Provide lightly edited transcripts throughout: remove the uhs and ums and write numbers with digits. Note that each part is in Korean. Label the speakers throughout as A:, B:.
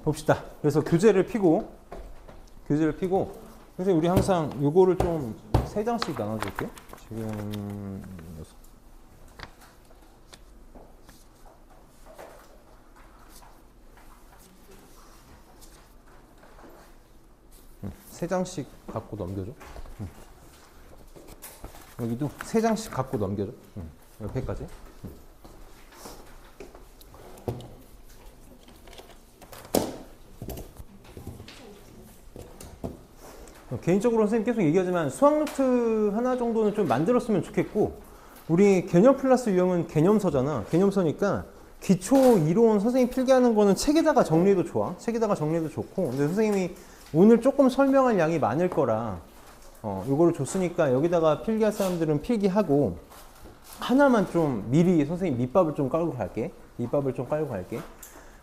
A: 봅시다. 그래서 교재를 피고 선생님 우리 항상 요거를 좀 3장씩 나눠줄게요. 지금 3장씩 갖고 넘겨줘. 여기도 3장씩 갖고 넘겨줘. 옆에까지. 개인적으로 선생님 계속 얘기하지만 수학노트 하나 정도는 좀 만들었으면 좋겠고, 우리 개념 플러스 유형은 개념서잖아. 개념서니까 기초 이론 선생님 필기하는 거는 책에다가 정리해도 좋아. 책에다가 정리해도 좋고, 근데 선생님이 오늘 조금 설명할 양이 많을 거라 요거를 줬으니까 여기다가 필기할 사람들은 필기하고, 하나만 좀 미리 선생님 밑밥을 좀 깔고 갈게.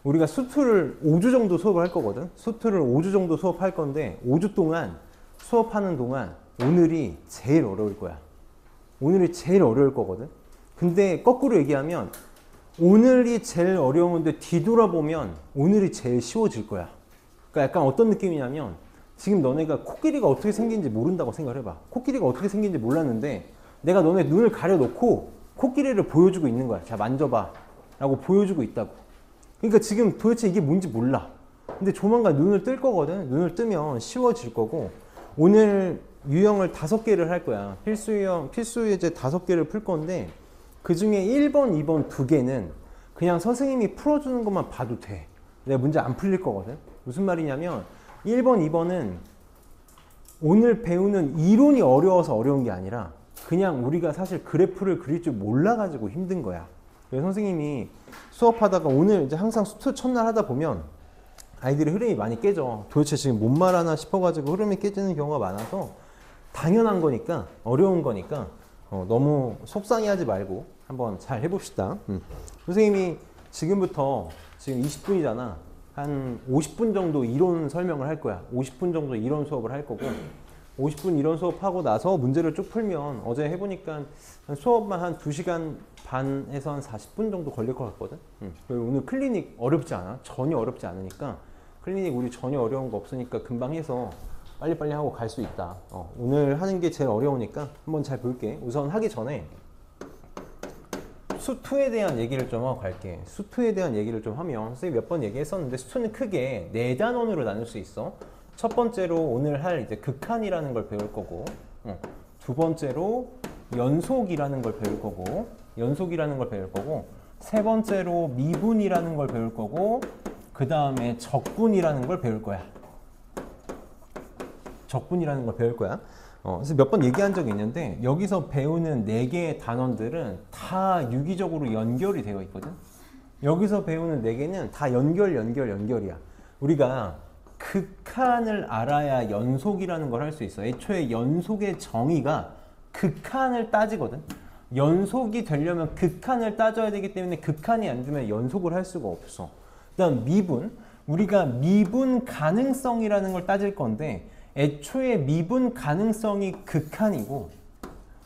A: 우리가 수투를 5주 정도 수업을 할 거거든. 수투를 5주 정도 수업할 건데 5주 동안 수업하는 동안 오늘이 제일 어려울 거야. 오늘이 제일 어려울 거거든. 근데 거꾸로 얘기하면 오늘이 제일 어려운데 뒤돌아보면 오늘이 제일 쉬워질 거야. 그러니까 약간 어떤 느낌이냐면, 지금 너네가 코끼리가 어떻게 생긴지 모른다고 생각을 해봐. 코끼리가 어떻게 생긴지 몰랐는데 내가 너네 눈을 가려놓고 코끼리를 보여주고 있는 거야. 자, 만져봐 라고 보여주고 있다고. 그러니까 지금 도대체 이게 뭔지 몰라. 근데 조만간 눈을 뜰 거거든. 눈을 뜨면 쉬워질 거고, 오늘 유형을 5개를 할 거야. 필수 예제 5개를 풀 건데, 그 중에 1번, 2번 2개는 그냥 선생님이 풀어주는 것만 봐도 돼. 내가 문제 안 풀릴 거거든. 무슨 말이냐면 1번, 2번은 오늘 배우는 이론이 어려워서 어려운 게 아니라 그냥 우리가 사실 그래프를 그릴 줄 몰라가지고 힘든 거야. 그래서 선생님이 수업하다가 오늘 이제 항상 수트 첫날 하다 보면 아이들의 흐름이 많이 깨져. 도대체 지금 뭔 말하나 싶어가지고 흐름이 깨지는 경우가 많아서, 당연한 거니까, 어려운 거니까 너무 속상해하지 말고 한번 잘 해봅시다. 선생님이 지금부터 지금 20분이잖아. 한 50분 정도 이론 설명을 할 거야. 50분 정도 이론 수업을 할 거고, 50분 이론 수업하고 나서 문제를 쭉 풀면, 어제 해보니까 수업만 한 2시간 반에서 한 40분 정도 걸릴 것 같거든. 그리고 오늘 클리닉 어렵지 않아. 전혀 어렵지 않으니까. 클리닉 우리 전혀 어려운 거 없으니까 금방 해서 빨리빨리 하고 갈 수 있다. 오늘 하는 게 제일 어려우니까 한번 잘 볼게. 우선 하기 전에 수투에 대한 얘기를 좀 하고 갈게. 수투에 대한 얘기를 좀 하면, 선생님이 몇 번 얘기했었는데 수투는 크게 4단원으로 나눌 수 있어. 첫 번째로 오늘 할 이제 극한이라는 걸 배울 거고, 두 번째로 연속이라는 걸 배울 거고, 세 번째로 미분이라는 걸 배울 거고, 그 다음에 적분이라는 걸 배울 거야. 그래서 몇 번 얘기한 적이 있는데, 여기서 배우는 4개의 단원들은 다 유기적으로 연결이 되어 있거든. 여기서 배우는 4개는 다 연결이야. 우리가 극한을 알아야 연속이라는 걸 할 수 있어. 애초에 연속의 정의가 극한을 따지거든. 연속이 되려면 극한을 따져야 되기 때문에 극한이 안 되면 연속을 할 수가 없어. 그다음 미분. 우리가 미분 가능성이라는 걸 따질 건데, 애초에 미분 가능성이 극한이고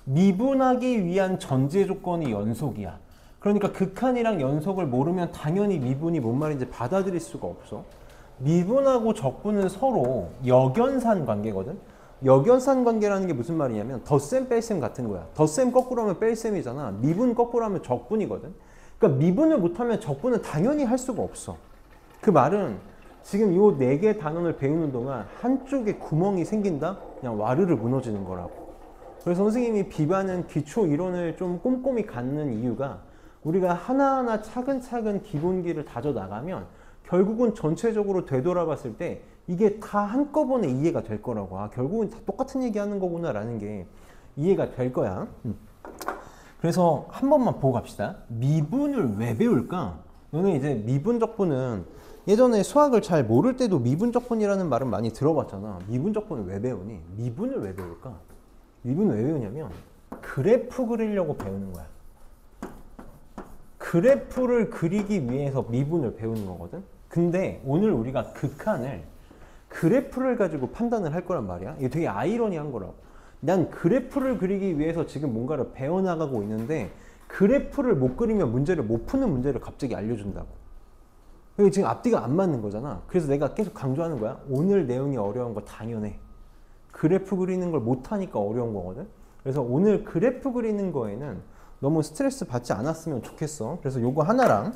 A: 미분하기 위한 전제 조건이 연속이야. 그러니까 극한이랑 연속을 모르면 당연히 미분이 뭔 말인지 받아들일 수가 없어. 미분하고 적분은 서로 역연산 관계거든. 역연산 관계라는 게 무슨 말이냐면 덧셈 뺄셈 같은 거야. 덧셈 거꾸로 하면 뺄셈이잖아. 미분 거꾸로 하면 적분이거든. 그러니까 미분을 못하면 적분은 당연히 할 수가 없어. 그 말은 지금 요 4개 단원을 배우는 동안 한쪽에 구멍이 생긴다? 그냥 와르르 무너지는 거라고. 그래서 선생님이 비반은 기초 이론을 좀 꼼꼼히 갖는 이유가, 우리가 하나하나 차근차근 기본기를 다져 나가면 결국은 전체적으로 되돌아봤을 때 이게 다 한꺼번에 이해가 될 거라고. 결국은 다 똑같은 얘기 하는 거구나 라는 게 이해가 될 거야. 그래서 한 번만 보고 갑시다. 미분을 왜 배울까? 너는 이제 미분 적분은 예전에 수학을 잘 모를 때도 미분적분이라는 말은 많이 들어봤잖아. 미분적분을 왜 배우니? 미분을 왜 배울까? 미분을 왜 배우냐면 그래프 그리려고 배우는 거야. 그래프를 그리기 위해서 미분을 배우는 거거든. 근데 오늘 우리가 극한을 그래프를 가지고 판단을 할 거란 말이야. 이게 되게 아이러니한 거라고. 난 그래프를 그리기 위해서 지금 뭔가를 배워나가고 있는데 그래프를 못 그리면 문제를 못 푸는 문제를 갑자기 알려준다고. 그리고 지금 앞뒤가 안 맞는 거잖아. 그래서 내가 계속 강조하는 거야. 오늘 내용이 어려운 거 당연해. 그래프 그리는 걸 못하니까 어려운 거거든. 그래서 오늘 그래프 그리는 거에는 너무 스트레스 받지 않았으면 좋겠어. 그래서 요거 하나랑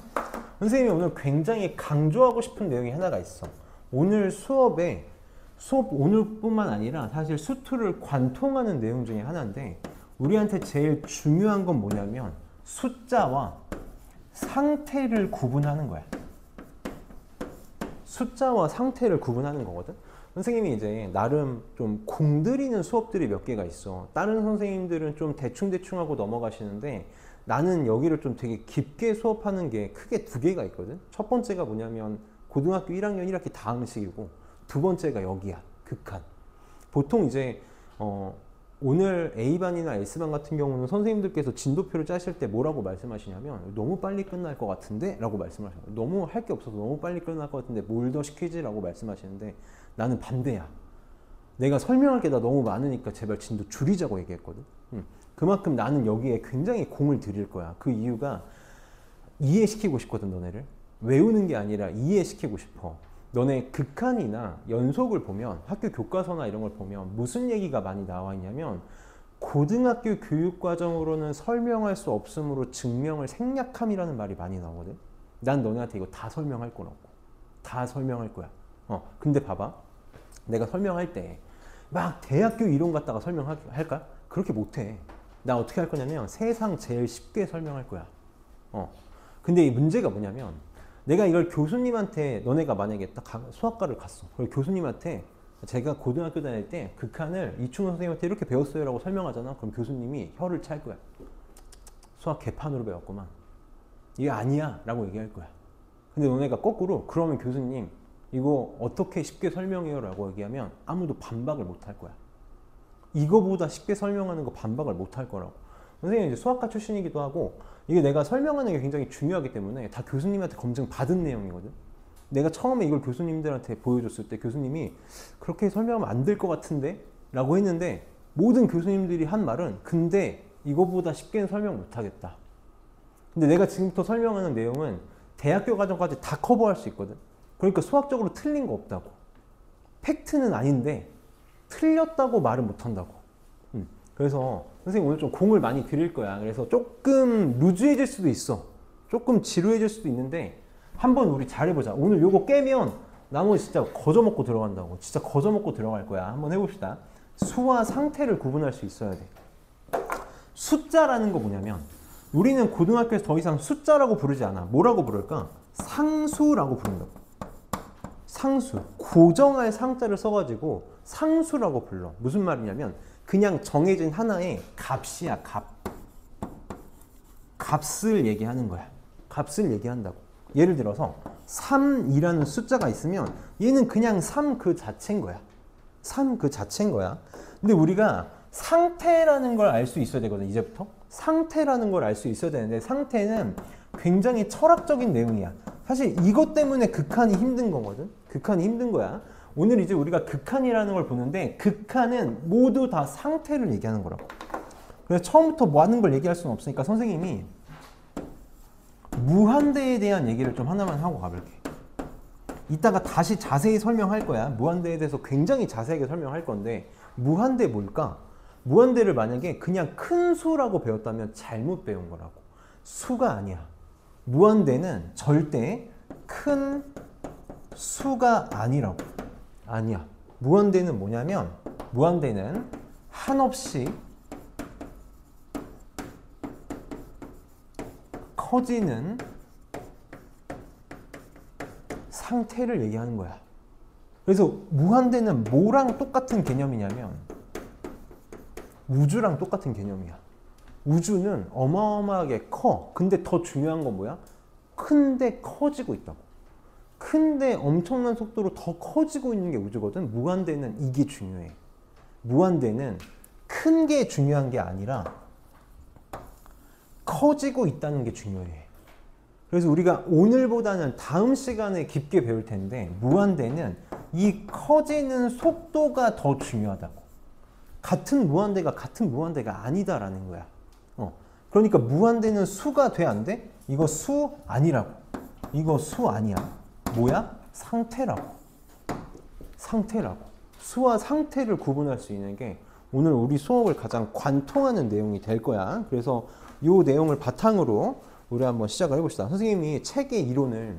A: 선생님이 오늘 굉장히 강조하고 싶은 내용이 하나가 있어. 오늘 수업 오늘뿐만 아니라 사실 수투를 관통하는 내용 중에 하나인데 우리한테 제일 중요한 건 뭐냐면 숫자와 상태를 구분하는 거야. 숫자와 상태를 구분하는 거거든. 선생님이 이제 나름 좀 공들이는 수업들이 몇 개가 있어. 다른 선생님들은 좀 대충대충 하고 넘어가시는데 나는 여기를 좀 되게 깊게 수업하는 게 크게 두 개가 있거든. 첫 번째가 뭐냐면 고등학교 1학년 1학기 다음식이고 두 번째가 여기야. 극한. 보통 이제 오늘 A반이나 S반 같은 경우는 선생님들께서 진도표를 짜실 때 뭐라고 말씀하시냐면 너무 빨리 끝날 것 같은데? 라고 말씀하셔요. 너무 할 게 없어서 너무 빨리 끝날 것 같은데 뭘 더 시키지? 라고 말씀하시는데 나는 반대야. 내가 설명할 게 다 너무 많으니까 제발 진도 줄이자고 얘기했거든. 그만큼 나는 여기에 굉장히 공을 들일 거야. 그 이유가 이해시키고 싶거든, 너네를. 외우는 게 아니라 이해시키고 싶어. 너네 극한이나 연속을 보면 학교 교과서나 이런 걸 보면 무슨 얘기가 많이 나와 있냐면 고등학교 교육과정으로는 설명할 수 없으므로 증명을 생략함이라는 말이 많이 나오거든. 난 너네한테 이거 다 설명할 거라고. 다 설명할 거야. 근데 봐봐. 내가 설명할 때 막 대학교 이론 갖다가 설명할까? 그렇게 못해. 나 어떻게 할 거냐면 세상 제일 쉽게 설명할 거야. 근데 이 문제가 뭐냐면 내가 이걸 교수님한테 너네가 만약에 딱 수학과를 갔어. 그리고 교수님한테 제가 고등학교 다닐 때 극한을 이충원 선생님한테 이렇게 배웠어요 라고 설명하잖아. 그럼 교수님이 혀를 찰 거야. 수학 개판으로 배웠구만. 이게 아니야 라고 얘기할 거야. 근데 너네가 거꾸로 그러면 교수님 이거 어떻게 쉽게 설명해요 라고 얘기하면 아무도 반박을 못 할 거야. 이거보다 쉽게 설명하는 거 반박을 못 할 거라고. 선생님이 이제 수학과 출신이기도 하고 이게 내가 설명하는 게 굉장히 중요하기 때문에 다 교수님한테 검증 받은 내용이거든. 내가 처음에 이걸 교수님들한테 보여줬을 때 교수님이 그렇게 설명하면 안 될 것 같은데? 라고 했는데 모든 교수님들이 한 말은 근데 이거보다 쉽게는 설명 못 하겠다. 근데 내가 지금부터 설명하는 내용은 대학교 과정까지 다 커버할 수 있거든. 그러니까 수학적으로 틀린 거 없다고. 팩트는 아닌데 틀렸다고 말은 못 한다고. 그래서 선생님 오늘 좀 공을 많이 드릴 거야. 그래서 조금 루즈해질 수도 있어. 조금 지루해질 수도 있는데 한번 우리 잘해보자. 오늘 요거 깨면 나머지 진짜 거저먹고 들어간다고. 진짜 거저먹고 들어갈 거야. 한번 해봅시다. 수와 상태를 구분할 수 있어야 돼. 숫자라는 거 뭐냐면 우리는 고등학교에서 더 이상 숫자라고 부르지 않아. 뭐라고 부를까? 상수라고 부른다고. 상수. 고정할 상자를 써가지고 상수라고 불러. 무슨 말이냐면 그냥 정해진 하나의 값이야. 값을 얘기하는 거야. 값을 얘기한다고. 예를 들어서 3이라는 숫자가 있으면 얘는 그냥 3 그 자체인 거야. 3 그 자체인 거야. 근데 우리가 상태라는 걸 알 수 있어야 되거든. 이제부터. 상태라는 걸 알 수 있어야 되는데 상태는 굉장히 철학적인 내용이야. 사실 이것 때문에 극한이 힘든 거거든. 극한이 힘든 거야. 오늘 이제 우리가 극한이라는 걸 보는데 극한은 모두 다 상태를 얘기하는 거라고. 그래서 처음부터 뭐 하는 걸 얘기할 수는 없으니까 선생님이 무한대에 대한 얘기를 좀 하나만 하고 가볼게. 이따가 다시 자세히 설명할 거야. 무한대에 대해서 굉장히 자세하게 설명할 건데 무한대 뭘까? 무한대를 만약에 그냥 큰 수라고 배웠다면 잘못 배운 거라고. 수가 아니야. 무한대는 절대 큰 수가 아니라고. 아니야. 무한대는 뭐냐면 무한대는 한없이 커지는 상태를 얘기하는 거야. 그래서 무한대는 뭐랑 똑같은 개념이냐면 우주랑 똑같은 개념이야. 우주는 어마어마하게 커. 근데 더 중요한 건 뭐야? 큰데 커지고 있다고. 큰데 엄청난 속도로 더 커지고 있는 게 우주거든. 무한대는 이게 중요해. 무한대는 큰 게 중요한 게 아니라 커지고 있다는 게 중요해. 그래서 우리가 오늘보다는 다음 시간에 깊게 배울 텐데 무한대는 이 커지는 속도가 더 중요하다고. 같은 무한대가 같은 무한대가 아니다라는 거야. 그러니까 무한대는 수가 돼 안 돼? 이거 수 아니라고. 이거 수 아니야. 뭐야? 상태라고. 상태라고. 수와 상태를 구분할 수 있는 게 오늘 우리 수업을 가장 관통하는 내용이 될 거야. 그래서 이 내용을 바탕으로 우리 한번 시작을 해봅시다. 선생님이 책의 이론을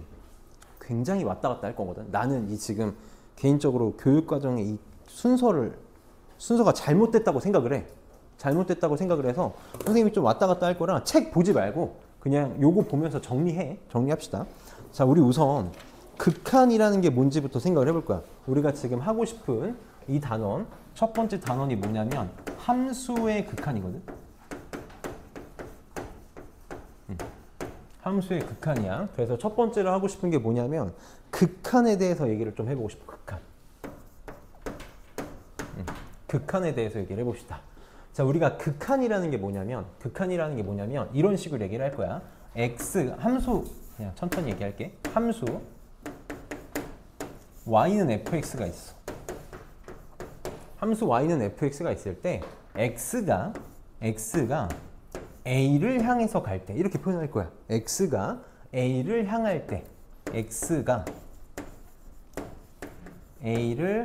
A: 굉장히 왔다 갔다 할 거거든. 나는 이 지금 개인적으로 교육과정의 이 순서가 잘못됐다고 생각을 해. 잘못됐다고 생각을 해서 선생님이 좀 왔다 갔다 할 거라 책 보지 말고 그냥 요거 보면서 정리합시다. 자, 우리 우선 극한이라는 게 뭔지부터 생각을 해볼 거야. 우리가 지금 하고 싶은 이 단원, 첫 번째 단원이 뭐냐면 함수의 극한이거든. 함수의 극한이야. 그래서 첫 번째로 하고 싶은 게 뭐냐면 극한에 대해서 얘기를 좀 해보고 싶어. 극한. 극한에 대해서 얘기를 해봅시다. 자, 우리가 극한이라는 게 뭐냐면 이런 식으로 얘기를 할 거야. 함수, 그냥 천천히 얘기할게. 함수 y는 fx가 있어. 함수 y는 fx가 있을 때 x가 a를 향해서 갈 때 이렇게 표현할 거야. x가 a를 향할 때, x가 a를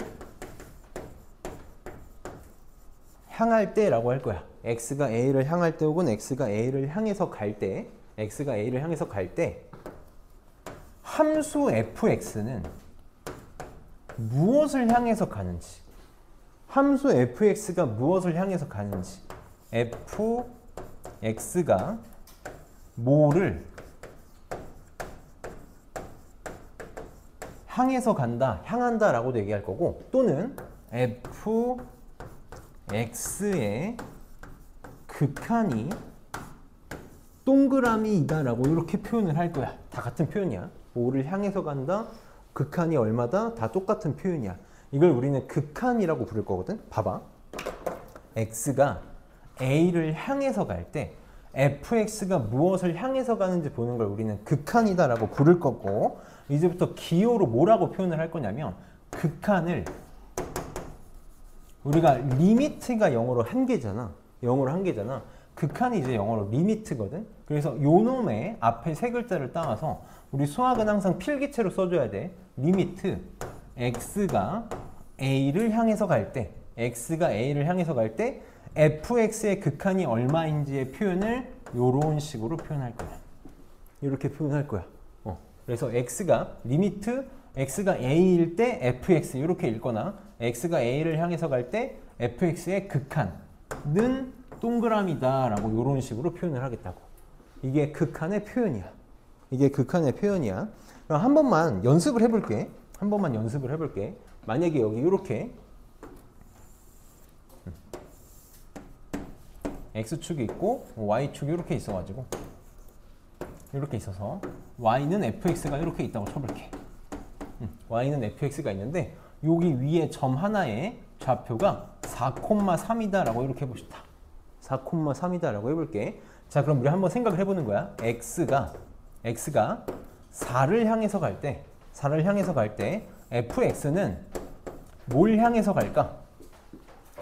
A: 향할 때라고 할 거야. x가 a를 향할 때 혹은 x가 a를 향해서 갈 때, 함수 fx는 무엇을 향해서 가는지, 함수 fx가 무엇을 향해서 가는지, fx가 뭐를 향해서 간다, 향한다 라고도 얘기할 거고, 또는 fx의 극한이 동그라미이다 라고 이렇게 표현을 할 거야. 다 같은 표현이야. 뭐를 향해서 간다, 극한이 얼마다, 다 똑같은 표현이야. 이걸 우리는 극한이라고 부를 거거든. 봐봐. x가 a를 향해서 갈 때 fx가 무엇을 향해서 가는지 보는 걸 우리는 극한이다 라고 부를 거고, 이제부터 기호로 뭐라고 표현을 할 거냐면 극한을 우리가 리미트가 영어로 한계잖아. 극한이 이제 영어로 리미트거든. 그래서 요 놈의 앞에 세 글자를 따와서 우리 수학은 항상 필기체로 써줘야 돼. 리미트 x가 a를 향해서 갈 때, fx의 극한이 얼마인지의 표현을 요런 식으로 표현할 거야. 이렇게 표현할 거야. 그래서 x가 리미트 x가 a일 때 fx 이렇게 읽거나 x가 a를 향해서 갈 때 fx의 극한은 동그라미다 라고 이런 식으로 표현을 하겠다고. 이게 극한의 표현이야. 그럼 한 번만 연습을 해볼게. 만약에 여기 이렇게 x축이 있고 y축이 이렇게 있어가지고 이렇게 있어서 y는 fx가 이렇게 있다고 쳐볼게. y는 fx가 있는데 여기 위에 점 하나에 좌표가 4,3이다 라고 이렇게 해봅시다. 4,3이다 라고 해볼게. 자, 그럼 우리 한번 생각을 해보는 거야. x가 4를 향해서 갈 때 fx는 뭘 향해서 갈까?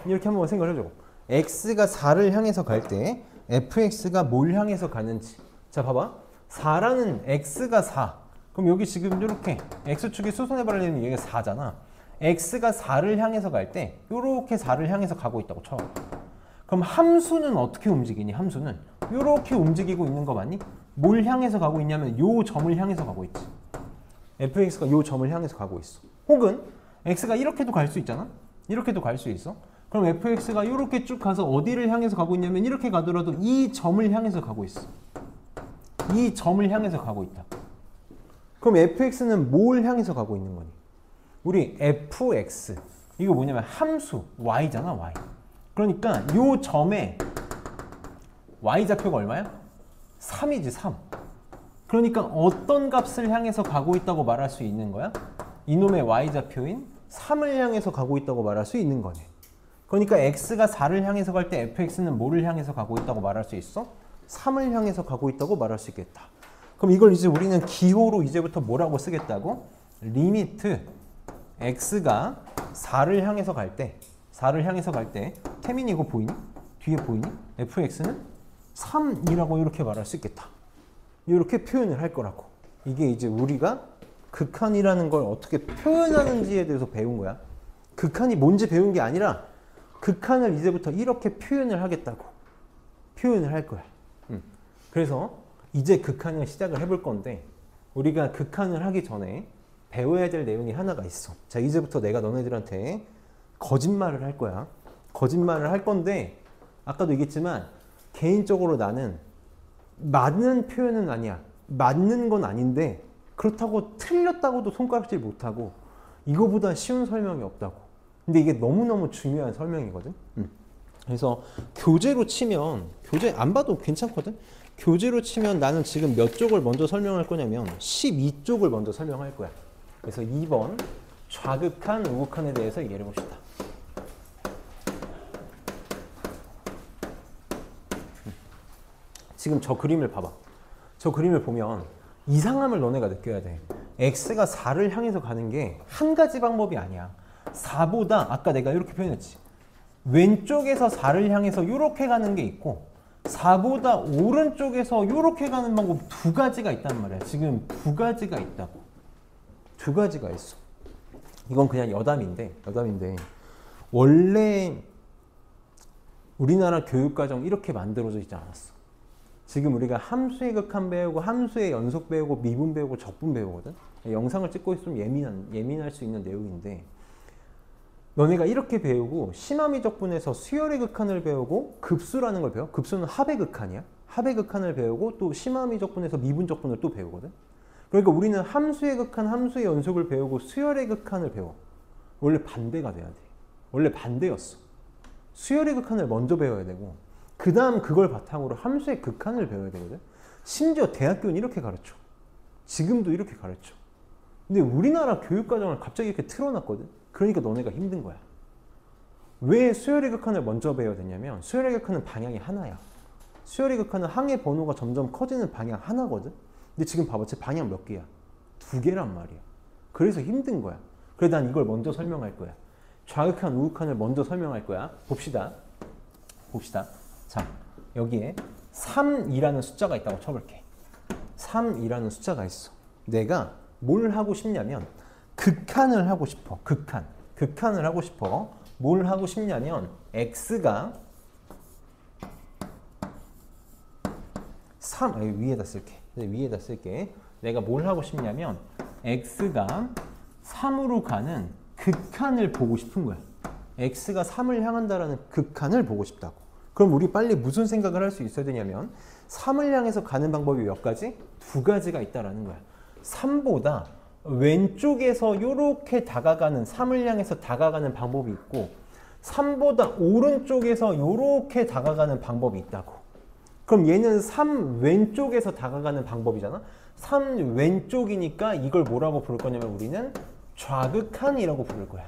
A: 이렇게 한번 생각을 해줘. x가 4를 향해서 갈 때 fx가 뭘 향해서 가는지. 자, 봐봐. 4라는 x가 4. 그럼 여기 지금 이렇게 x축이 수선해버리는 얘가 4잖아. x가 4를 향해서 갈 때 이렇게 4를 향해서 가고 있다고 쳐. 그럼 함수는 어떻게 움직이니? 함수는 이렇게 움직이고 있는 거 맞니? 뭘 향해서 가고 있냐면 요 점을 향해서 가고 있지. fx가 요 점을 향해서 가고 있어. 혹은 x가 이렇게도 갈 수 있잖아. 이렇게도 갈 수 있어. 그럼 fx가 이렇게 쭉 가서 어디를 향해서 가고 있냐면 이렇게 가더라도 이 점을 향해서 가고 있어. 이 점을 향해서 가고 있다. 그럼 fx는 뭘 향해서 가고 있는 거니? 우리 fx 이거 뭐냐면 함수 y잖아. y. 그러니까 요 점에 y좌표가 얼마야? 3이지. 3. 그러니까 어떤 값을 향해서 가고 있다고 말할 수 있는 거야? 이놈의 y좌표인 3을 향해서 가고 있다고 말할 수 있는 거네. 그러니까 x가 4를 향해서 갈 때 fx는 뭐를 향해서 가고 있다고 말할 수 있어? 3을 향해서 가고 있다고 말할 수 있겠다. 그럼 이걸 이제 우리는 기호로 이제부터 뭐라고 쓰겠다고? 리미트 x가 4를 향해서 갈 때 태민이 이거 보이니? 뒤에 보이니? fx는 3이라고 이렇게 말할 수 있겠다. 이렇게 표현을 할 거라고. 이게 이제 우리가 극한이라는 걸 어떻게 표현하는지에 대해서 배운 거야. 극한이 뭔지 배운 게 아니라 극한을 이제부터 이렇게 표현을 하겠다고. 표현을 할 거야. 그래서 이제 극한을 시작을 해볼 건데 우리가 극한을 하기 전에 배워야 될 내용이 하나가 있어. 자, 이제부터 내가 너네들한테 거짓말을 할 거야. 거짓말을 할 건데 아까도 얘기했지만 개인적으로 나는 맞는 표현은 아니야. 맞는 건 아닌데 그렇다고 틀렸다고도 손가락질 못하고 이거보다 쉬운 설명이 없다고. 근데 이게 너무너무 중요한 설명이거든. 그래서 교재로 치면 교재 안 봐도 괜찮거든. 교재로 치면 나는 지금 몇 쪽을 먼저 설명할 거냐면 12쪽을 먼저 설명할 거야. 그래서 2번 좌극한, 우극한에 대해서 얘기해 봅시다. 지금 저 그림을 봐봐. 저 그림을 보면 이상함을 너네가 느껴야 돼. x가 4를 향해서 가는 게 한 가지 방법이 아니야. 4보다 아까 내가 이렇게 표현했지. 왼쪽에서 4를 향해서 이렇게 가는 게 있고 4보다 오른쪽에서 이렇게 가는 방법 두 가지가 있단 말이야. 지금 두 가지가 있다고. 두 가지가 있어. 이건 그냥 여담인데 원래 우리나라 교육과정 이렇게 만들어져 있지 않았어. 지금 우리가 함수의 극한 배우고 함수의 연속 배우고 미분 배우고 적분 배우거든. 영상을 찍고 있으면 예민할 수 있는 내용인데 너네가 이렇게 배우고 심화미적분에서 수열의 극한을 배우고 급수라는 걸 배워. 급수는 합의 극한이야. 합의 극한을 배우고 또 심화미적분에서 미분적분을 또 배우거든. 그러니까 우리는 함수의 극한, 함수의 연속을 배우고 수열의 극한을 배워. 원래 반대가 돼야 돼. 원래 반대였어. 수열의 극한을 먼저 배워야 되고 그 다음 그걸 바탕으로 함수의 극한을 배워야 되거든. 심지어 대학교는 이렇게 가르쳐. 지금도 이렇게 가르쳐. 근데 우리나라 교육과정을 갑자기 이렇게 틀어놨거든. 그러니까 너네가 힘든 거야. 왜 수열의 극한을 먼저 배워야 되냐면 수열의 극한은 방향이 하나야. 수열의 극한은 항의 번호가 점점 커지는 방향 하나거든. 근데 지금 봐봐. 제 방향 몇 개야? 두 개란 말이야. 그래서 힘든 거야. 그래서 난 이걸 먼저 설명할 거야. 좌극한, 우극한을 먼저 설명할 거야. 봅시다. 자, 여기에 3이라는 숫자가 있다고 쳐볼게. 3이라는 숫자가 있어. 내가 뭘 하고 싶냐면 극한을 하고 싶어. 극한을 하고 싶어. 뭘 하고 싶냐면 x가 3, 위에다 쓸게. 내가 뭘 하고 싶냐면 x가 3으로 가는 극한을 보고 싶은 거야. x가 3을 향한다라는 극한을 보고 싶다고. 그럼 우리 빨리 무슨 생각을 할 수 있어야 되냐면 3을 향해서 가는 방법이 몇 가지? 두 가지가 있다라는 거야. 3보다 왼쪽에서 이렇게 다가가는 3을 향해서 다가가는 방법이 있고 3보다 오른쪽에서 이렇게 다가가는 방법이 있다고. 그럼 얘는 3 왼쪽에서 다가가는 방법이잖아. 3 왼쪽이니까 이걸 뭐라고 부를 거냐면 우리는 좌극한이라고 부를 거야.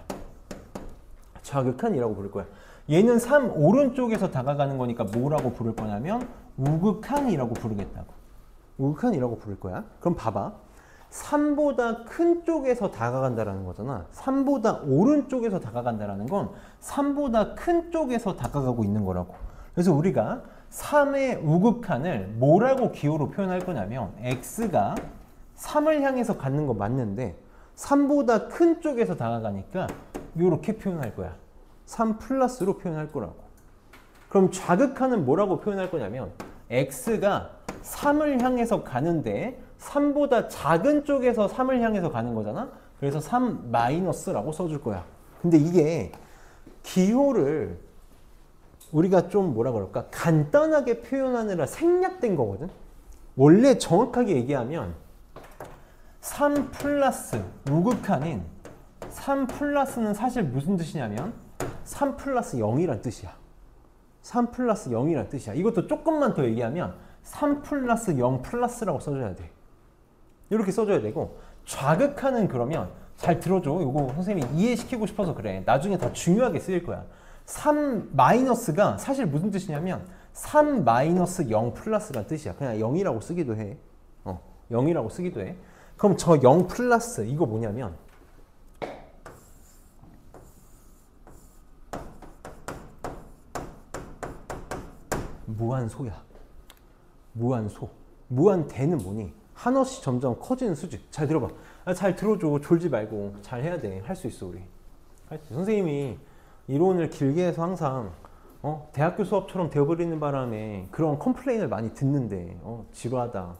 A: 좌극한이라고 부를 거야. 얘는 3 오른쪽에서 다가가는 거니까 뭐라고 부를 거냐면 우극한이라고 부르겠다고. 우극한이라고 부를 거야. 그럼 봐봐. 3보다 큰 쪽에서 다가간다라는 거잖아. 3보다 오른쪽에서 다가간다라는 건 3보다 큰 쪽에서 다가가고 있는 거라고. 그래서 우리가 3의 우극한을 뭐라고 기호로 표현할 거냐면 x가 3을 향해서 가는 거 맞는데 3보다 큰 쪽에서 다가가니까 이렇게 표현할 거야. 3 플러스로 표현할 거라고. 그럼 좌극한은 뭐라고 표현할 거냐면 x가 3을 향해서 가는데 3보다 작은 쪽에서 3을 향해서 가는 거잖아. 그래서 3 마이너스라고 써줄 거야. 근데 이게 기호를 우리가 좀 뭐라 그럴까? 간단하게 표현하느라 생략된 거거든. 원래 정확하게 얘기하면 3 플러스 우극한인 3 플러스는 사실 무슨 뜻이냐면 3 플러스 0이란 뜻이야. 3 플러스 0이란 뜻이야. 이것도 조금만 더 얘기하면 3 플러스 0 플러스라고 써줘야 돼. 이렇게 써줘야 되고 좌극한은 그러면 잘 들어줘. 이거 선생님이 이해시키고 싶어서 그래. 나중에 더 중요하게 쓰일 거야. 3 마이너스가 사실 무슨 뜻이냐면 3 마이너스 0 플러스란 뜻이야. 그냥 0이라고 쓰기도 해. 0이라고 쓰기도 해. 그럼 저 0 플러스 이거 뭐냐면 무한소야. 무한소. 무한대는 뭐니? 한없이 점점 커지는 수직. 잘 들어봐. 잘 들어줘. 졸지 말고. 잘 해야 돼. 할 수 있어 우리. 할 수 있어. 선생님이 이론을 길게 해서 항상 대학교 수업처럼 되어버리는 바람에 그런 컴플레인을 많이 듣는데 지루하다.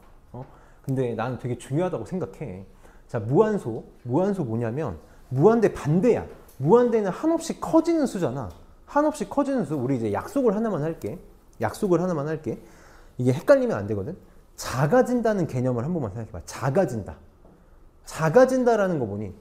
A: 근데 나는 되게 중요하다고 생각해. 자, 무한소 뭐냐면 무한대 반대야. 무한대는 한없이 커지는 수잖아. 한없이 커지는 수. 우리 이제 약속을 하나만 할게. 이게 헷갈리면 안 되거든. 작아진다는 개념을 한 번만 생각해봐. 작아진다라는 거 뭐니?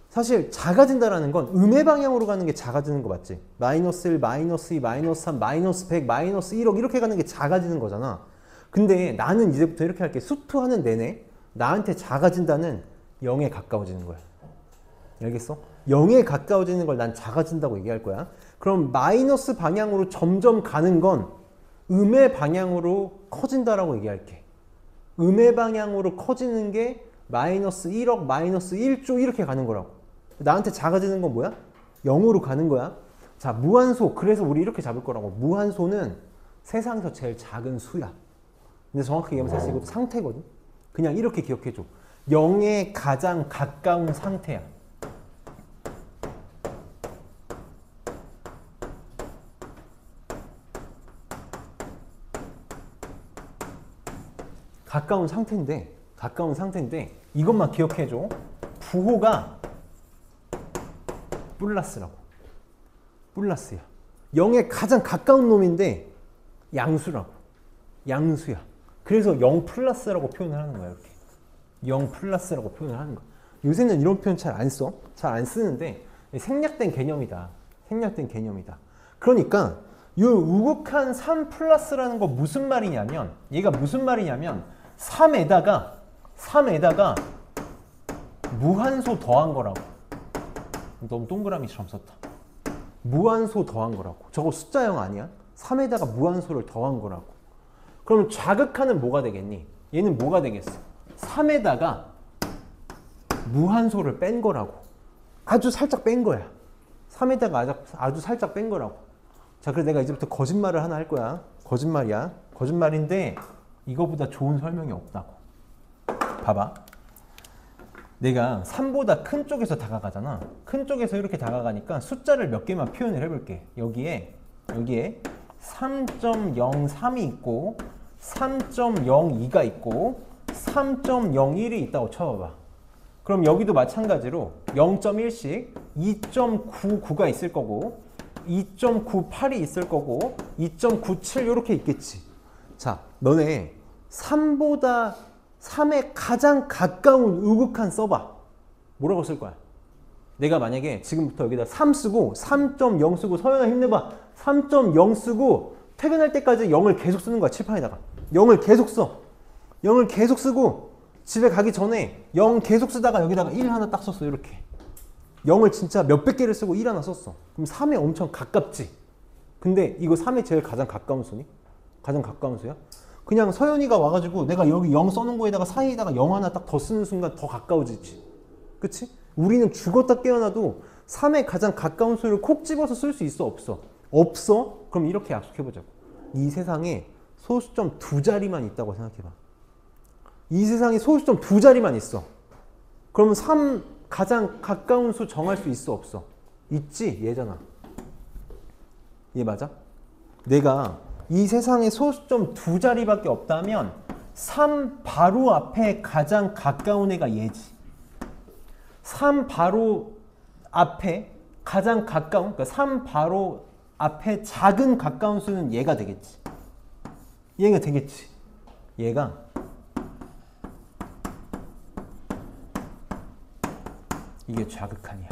A: 사실 작아진다라는 건 음의 방향으로 가는 게 작아지는 거 맞지? 마이너스 1, 마이너스 2, 마이너스 3, 마이너스 100, 마이너스 1억 이렇게 가는 게 작아지는 거잖아. 근데 나는 이제부터 이렇게 할게. 수투하는 내내 나한테 작아진다는 0에 가까워지는 거야. 알겠어? 0에 가까워지는 걸 난 작아진다고 얘기할 거야. 그럼 마이너스 방향으로 점점 가는 건 음의 방향으로 커진다라고 얘기할게. 음의 방향으로 커지는 게 마이너스 1억, 마이너스 1조 이렇게 가는 거라고. 나한테 작아지는 건 뭐야? 0으로 가는 거야. 자, 무한소. 그래서 우리 이렇게 잡을 거라고. 무한소는 세상에서 제일 작은 수야. 근데 정확하게 얘기하면 사실 이것도 상태거든. 그냥 이렇게 기억해줘. 0에 가장 가까운 상태야. 가까운 상태인데 이것만 기억해줘. 부호가 플러스라고. 플러스야. 0에 가장 가까운 놈인데 양수야. 그래서 0 플러스라고 표현을 하는 거야. 이렇게 0 플러스라고 표현을 하는 거야. 요새는 이런 표현 잘 안 써. 잘 안 쓰는데 생략된 개념이다. 그러니까 이 우극한 3 플러스라는 거 무슨 말이냐면, 얘가 무슨 말이냐면 3에다가 무한소 더한 거라고. 너무 동그라미처럼 썼다. 무한소 더한 거라고. 저거 숫자형 아니야? 3에다가 무한소를 더한 거라고. 그럼 좌극한은 뭐가 되겠니? 얘는 뭐가 되겠어? 3에다가 무한소를 뺀 거라고. 아주 살짝 뺀 거야. 3에다가 아주 살짝 뺀 거라고. 자, 그래서 내가 이제부터 거짓말을 하나 할 거야. 거짓말인데 이거보다 좋은 설명이 없다고. 봐봐. 내가 3보다 큰 쪽에서 다가가잖아. 큰 쪽에서 이렇게 다가가니까 숫자를 몇 개만 표현을 해볼게. 여기에 3.03이 있고 3.02가 있고 3.01이 있다고 쳐봐봐. 그럼 여기도 마찬가지로 0.1씩 2.99가 있을 거고 2.98이 있을 거고 2.97 이렇게 있겠지. 자, 너네 3에 가장 가까운 우극한 써봐. 뭐라고 쓸 거야? 내가 만약에 지금부터 여기다 3 쓰고 3.0 쓰고, 서연아 힘내봐. 3.0 쓰고 퇴근할 때까지 0을 계속 쓰는 거야. 칠판에다가 0을 계속 써. 0을 계속 쓰고 집에 가기 전에 0 계속 쓰다가 여기다가 1 하나 딱 썼어. 이렇게 0을 진짜 몇백 개를 쓰고 1 하나 썼어. 그럼 3에 엄청 가깝지. 근데 이거 3에 제일 가장 가까운 수니? 가장 가까운 수야? 그냥 서연이가 와가지고 내가 여기 0 써놓은 거에다가 사이에다가 0 하나 딱 더 쓰는 순간 더 가까워지지. 그치? 우리는 죽었다 깨어나도 3에 가장 가까운 수를 콕 집어서 쓸 수 있어? 없어? 없어? 그럼 이렇게 약속해보자고. 이 세상에 소수점 2자리만 있다고 생각해봐. 이 세상에 소수점 2자리만 있어. 그러면 3 가장 가까운 수 정할 수 있어? 없어? 있지? 얘잖아. 얘 맞아? 내가 이 세상에 소수점 2자리밖에 없다면 3 바로 앞에 가장 가까운 애가 얘지. 3 바로 앞에 가장 가까운, 그러니까 3 바로 앞에 작은 가까운 수는 얘가 되겠지. 얘가 되겠지. 얘가 이게 좌극한이야.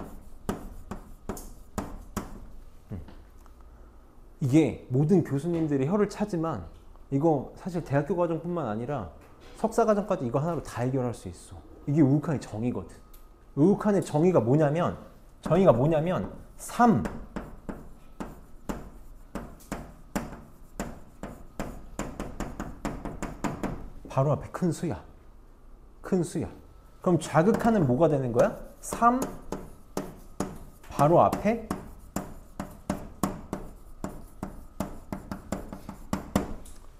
A: 이게 모든 교수님들이 혀를 차지만 이거 사실 대학교 과정뿐만 아니라 석사 과정까지 이거 하나로 다 해결할 수 있어. 이게 우극한의 정의거든. 우극한의 정의가 뭐냐면 3 바로 앞에 큰 수야. 그럼 좌극한은 뭐가 되는 거야? 3 바로 앞에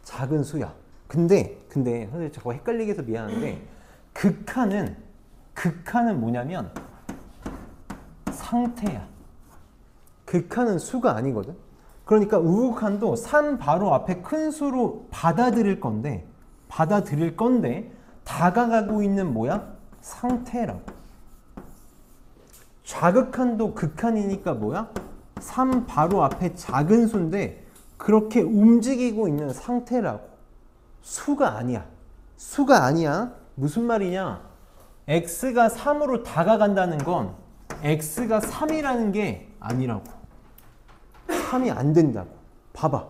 A: 작은 수야. 근데 근데 선생님 자꾸 헷갈리게 해서 미안한데 극한은 뭐냐면 상태야. 극한은 수가 아니거든. 그러니까 우극한도 3 바로 앞에 큰 수로 받아들일 건데 다가가고 있는 뭐야? 상태라고. 좌극한도 극한이니까 뭐야? 3 바로 앞에 작은 수인데 그렇게 움직이고 있는 상태라고. 수가 아니야. 무슨 말이냐? x가 3으로 다가간다는 건 x가 3이라는 게 아니라고. 3이 안 된다고. 봐봐.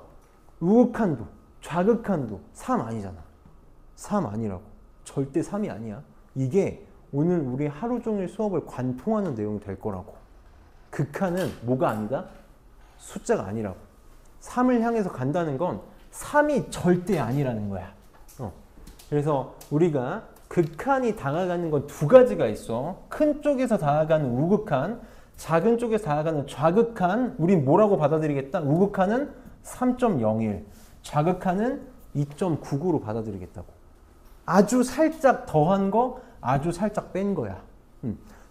A: 우극한도 좌극한도 3 아니잖아. 3 아니라고. 절대 3이 아니야. 이게 오늘 우리 하루 종일 수업을 관통하는 내용이 될 거라고. 극한은 뭐가 아니다? 숫자가 아니라고. 3을 향해서 간다는 건 3이 절대 아니라는 거야. 그래서 우리가 극한이 다가가는 건 두 가지가 있어. 큰 쪽에서 다가가는 우극한, 작은 쪽에서 다가가는 좌극한. 우린 뭐라고 받아들이겠다? 우극한은 3.01, 좌극한은 2.99로 받아들이겠다고. 아주 살짝 더한 거, 아주 살짝 뺀 거야.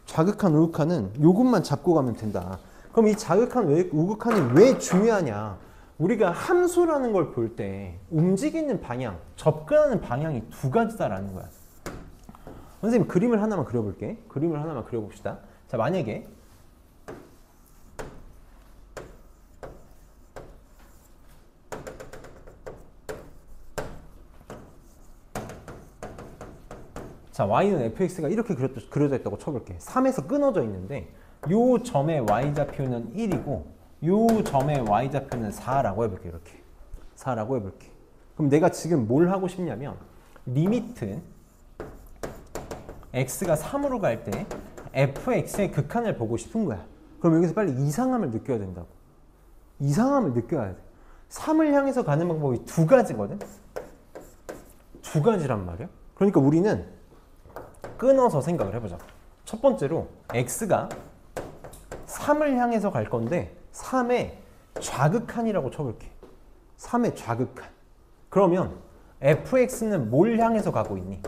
A: 좌극한, 우극한은 요것만 잡고 가면 된다. 그럼 이 좌극한, 우극한이 왜 중요하냐? 우리가 함수라는 걸 볼 때 움직이는 방향, 접근하는 방향이 두 가지다라는 거야. 선생님 그림을 하나만 그려볼게. 그림을 하나만 그려봅시다. 자, 만약에 자, y는 fx가 이렇게 그려져 있다고 쳐볼게. 3에서 끊어져 있는데 요 점의 y좌표는 1이고 요 점의 y좌표는 4라고 해볼게. 이렇게 4라고 해볼게. 그럼 내가 지금 뭘 하고 싶냐면 리미트 x가 3으로 갈 때 fx의 극한을 보고 싶은 거야. 그럼 여기서 빨리 이상함을 느껴야 된다고. 이상함을 느껴야 돼. 3을 향해서 가는 방법이 두 가지거든. 두 가지란 말이야. 그러니까 우리는 끊어서 생각을 해보자. 첫 번째로 x가 3을 향해서 갈 건데 3의 좌극한이라고 쳐볼게. 3의 좌극한. 그러면 fx는 뭘 향해서 가고 있니?